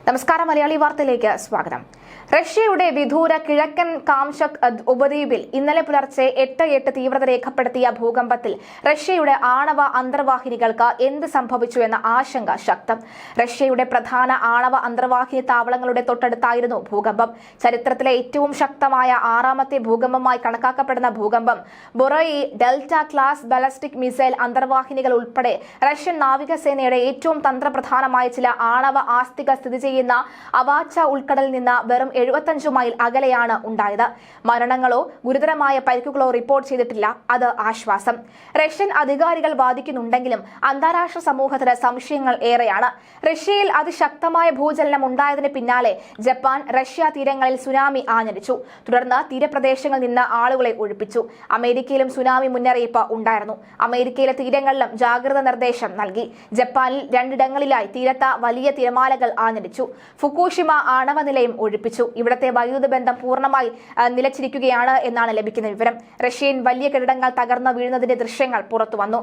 നമസ്കാരം, മലയാളി വാർത്തയിലേക്ക് സ്വാഗതം. റഷ്യയുടെ വിദൂര കിഴക്കൻ കാംചക് ഉപദ്വീപിൽ ഇന്നലെ പുലർച്ചെ 8 തീവ്രത രേഖപ്പെടുത്തിയ ഭൂകമ്പത്തിൽ റഷ്യയുടെ ആണവ അന്തർവാഹിനികൾക്ക് എന്ത് സംഭവിച്ചു എന്ന ആശങ്ക ശക്തം. റഷ്യയുടെ പ്രധാന ആണവ അന്തർവാഹിനി താവളങ്ങളുടെ തൊട്ടടുത്തായിരുന്നു ഭൂകമ്പം. ചരിത്രത്തിലെ ഏറ്റവും ശക്തമായ 6ാമത്തെ ഭൂകമ്പമായി കണക്കാക്കപ്പെടുന്ന ഭൂകമ്പം ബൊറോയി ഡെൽറ്റ ക്ലാസ് ബാലിസ്റ്റിക് മിസൈൽ അന്തർവാഹിനികൾ ഉൾപ്പെടെ റഷ്യൻ നാവികസേനയുടെ ഏറ്റവും തന്ത്രപ്രധാനമായ ചില ആണവ ആസ്തികൾ സ്ഥിതി ചെയ്യുന്ന അവാച്ച ഉൾക്കടലിൽ നിന്ന് വെറും 75 മൈൽ അകലെയാണ് ഉണ്ടായത്. മരണങ്ങളോ ഗുരുതരമായ പരിക്കുകളോ റിപ്പോർട്ട് ചെയ്തിട്ടില്ല. അത് ആശ്വാസം. റഷ്യൻ അധികാരികൾ വാദിക്കുന്നുണ്ടെങ്കിലും അന്താരാഷ്ട്ര സമൂഹത്തിന് സംശയങ്ങൾ ഏറെയാണ്. റഷ്യയിൽ അതിശക്തമായ ഭൂചലനം ഉണ്ടായതിന് പിന്നാലെ ജപ്പാൻ റഷ്യ തീരങ്ങളിൽ സുനാമി ആഞ്ഞടിച്ചു. തുടർന്ന് തീരപ്രദേശങ്ങളിൽ നിന്ന് ആളുകളെ ഒഴിപ്പിച്ചു. അമേരിക്കയിലും സുനാമി മുന്നറിയിപ്പ് ഉണ്ടായിരുന്നു. അമേരിക്കയിലെ തീരങ്ങളിലും ജാഗ്രത നിർദ്ദേശം നൽകി. ജപ്പാനിൽ 2 ഇടങ്ങളിലായി തീരത്ത് വലിയ തിരമാലകൾ ആഞ്ഞടിച്ചു. ഫുക്കുഷിമ ആണവ നിലയം ഒഴിപ്പിച്ചു. ഇവിടത്തെ വൈദ്യുത ബന്ധം പൂർണ്ണമായി നിലച്ചിരിക്കുകയാണ് എന്നാണ് ലഭിക്കുന്ന വിവരം. റഷ്യൻ വലിയ കെട്ടിടങ്ങൾ തകർന്നു വീഴുന്നതിന്റെ ദൃശ്യങ്ങൾ പുറത്തുവന്നു.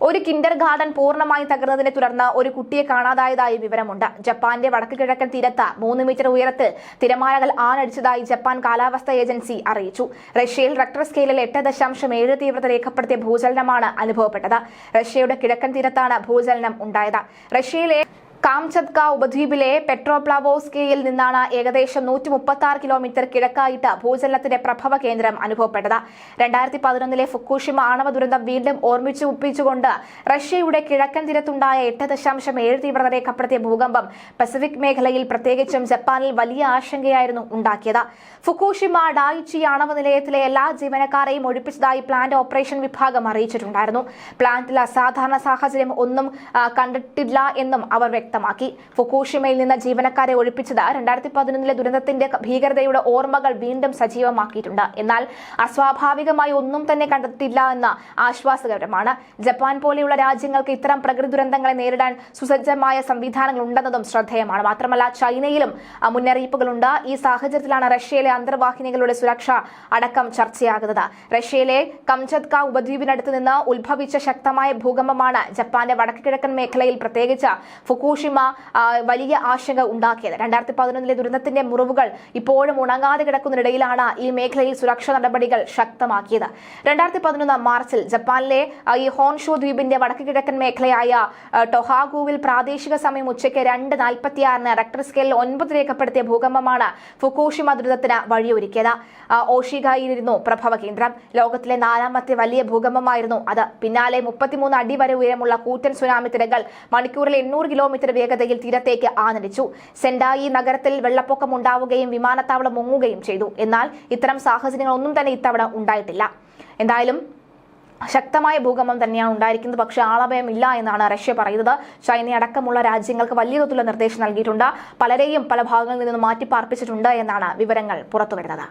ഒരു കിൻഡർ ഗാർഡൻ പൂർണ്ണമായി തകർന്നതിനെ തുടർന്ന് ഒരു കുട്ടിയെ കാണാതായതായി വിവരമുണ്ട്. ജപ്പാന്റെ വടക്ക് കിഴക്കൻ തീരത്ത് 3 മീറ്റർ ഉയരത്തിൽ തിരമാലകൾ ആഞ്ഞടിച്ചതായി ജപ്പാൻ കാലാവസ്ഥാ ഏജൻസി അറിയിച്ചു. റഷ്യയിൽ റെക്ടർ സ്കെയിലിൽ 8.7 തീവ്രത രേഖപ്പെടുത്തിയ ഭൂചലനമാണ് അനുഭവപ്പെട്ടത്. റഷ്യയുടെ കിഴക്കൻ തീരത്താണ് ഭൂചലനം ഉണ്ടായത്. റഷ്യയിലെ കാംചത്ക ഉപദ്വീപിലെ പെട്രോപ്ലാവോസ്കയിൽ നിന്നാണ് ഏകദേശം 136 കിലോമീറ്റർ കിഴക്കായിട്ട് ഭൂചലനത്തിന്റെ പ്രഭവ കേന്ദ്രം അനുഭവപ്പെട്ടത്. 2011 ഫുക്കുഷിമ ആണവ ദുരന്തം വീണ്ടും ഓർമ്മിച്ചുകൊണ്ട് റഷ്യയുടെ കിഴക്കൻ തീരത്തുണ്ടായ 8.7 തീവ്രത രേഖപ്പെടുത്തിയ ഭൂകമ്പം പസഫിക് മേഖലയിൽ പ്രത്യേകിച്ചും ജപ്പാനിൽ വലിയ ആശങ്കയായിരുന്നു ഉണ്ടാക്കിയത്. ഫുക്കുഷിമ ഡായിച്ചി ആണവ നിലയത്തിലെ എല്ലാ ജീവനക്കാരെയും ഒഴിപ്പിച്ചതായി പ്ലാന്റ് ഓപ്പറേഷൻ വിഭാഗം അറിയിച്ചിട്ടുണ്ടായിരുന്നു. പ്ലാന്റിൽ അസാധാരണ സാഹചര്യം ഒന്നും കണ്ടിട്ടില്ല എന്നും അവർ വ്യക്തമാക്കി. ഫുക്കുഷിമയിൽ നിന്ന് ജീവനക്കാരെ ഒഴിപ്പിച്ചത് 2011 ദുരന്തത്തിന്റെ ഭീകരതയുടെ ഓർമ്മകൾ വീണ്ടും സജീവമാക്കിയിട്ടുണ്ട്. എന്നാൽ അസ്വാഭാവികമായി ഒന്നും തന്നെ കണ്ടെത്തില്ല എന്ന ആശ്വാസകരമാണ്. ജപ്പാൻ പോലെയുള്ള രാജ്യങ്ങൾക്ക് ഇത്തരം പ്രകൃതി ദുരന്തങ്ങളെ നേരിടാൻ സുസജ്ജമായ സംവിധാനങ്ങൾ ഉണ്ടെന്നതും ശ്രദ്ധേയമാണ്. മാത്രമല്ല, ചൈനയിലും മുന്നറിയിപ്പുകളുണ്ട്. ഈ സാഹചര്യത്തിലാണ് റഷ്യയിലെ അന്തർവാഹിനികളുടെ സുരക്ഷ അടക്കം ചർച്ചയാകുന്നത്. റഷ്യയിലെ കംചത്ക ഉപദ്വീപിനടുത്ത് നിന്ന് ഉത്ഭവിച്ച ശക്തമായ ഭൂകമ്പമാണ് ജപ്പാന്റെ വടക്ക് കിഴക്കൻ മേഖലയിൽ പ്രത്യേകിച്ച് ഫുക്കുഷിമ വലിയ ആശങ്ക ഉണ്ടാക്കിയത്. 2011 ദുരന്തത്തിന്റെ മുറിവുകൾ ഇപ്പോഴും ഉണങ്ങാതെ കിടക്കുന്നതിനിടയിലാണ് ഈ മേഖലയിൽ സുരക്ഷാ നടപടികൾ ശക്തമാക്കിയത്. 2011 മാർച്ചിൽ ജപ്പാനിലെ ഈ ഹോൻഷു ദ്വീപിന്റെ വടക്ക് കിഴക്കൻ മേഖലയായ ടൊഹാഗുവിൽ പ്രാദേശിക സമയം ഉച്ചയ്ക്ക് 2:46 റെക്ടർ സ്കെയിലിൽ 9 രേഖപ്പെടുത്തിയ ഭൂകമ്പമാണ് ഫുക്കുഷിമ ദുരന്തത്തിന് വഴിയൊരുക്കിയത്. ഓഷിഗായിലിരുന്നു പ്രഭവ കേന്ദ്രം. ലോകത്തിലെ 4ാമത്തെ വലിയ ഭൂകമ്പമായിരുന്നു അത്. പിന്നാലെ 33 അടി വരെ ഉയരമുള്ള കൂറ്റൻ സുനാമി തിരകൾ മണിക്കൂറിൽ 800 കിലോമീറ്റർ വേഗതയിൽ തീരത്തേക്ക് ആഞ്ഞടിച്ചു. സെൻഡായി നഗരത്തിൽ വെള്ളപ്പൊക്കം ഉണ്ടാവുകയും വിമാനത്താവളം മുങ്ങുകയും ചെയ്തു. എന്നാൽ ഇത്തരം സാഹചര്യങ്ങളൊന്നും തന്നെ ഇത്തവണ ഉണ്ടായിട്ടില്ല. എന്തായാലും ശക്തമായ ഭൂകമ്പം തന്നെയാണ് ഉണ്ടായിരിക്കുന്നത്. പക്ഷേ ആളഭയമില്ല എന്നാണ് റഷ്യ പറയുന്നത്. ചൈന അടക്കമുള്ള രാജ്യങ്ങൾക്ക് വലിയ തോതിലുള്ള നിർദ്ദേശം നൽകിയിട്ടുണ്ട്. പലരെയും പല ഭാഗങ്ങളിൽ നിന്ന് മാറ്റിപ്പാർപ്പിച്ചിട്ടുണ്ട് എന്നാണ് വിവരങ്ങൾ പുറത്തുവരുന്നത്.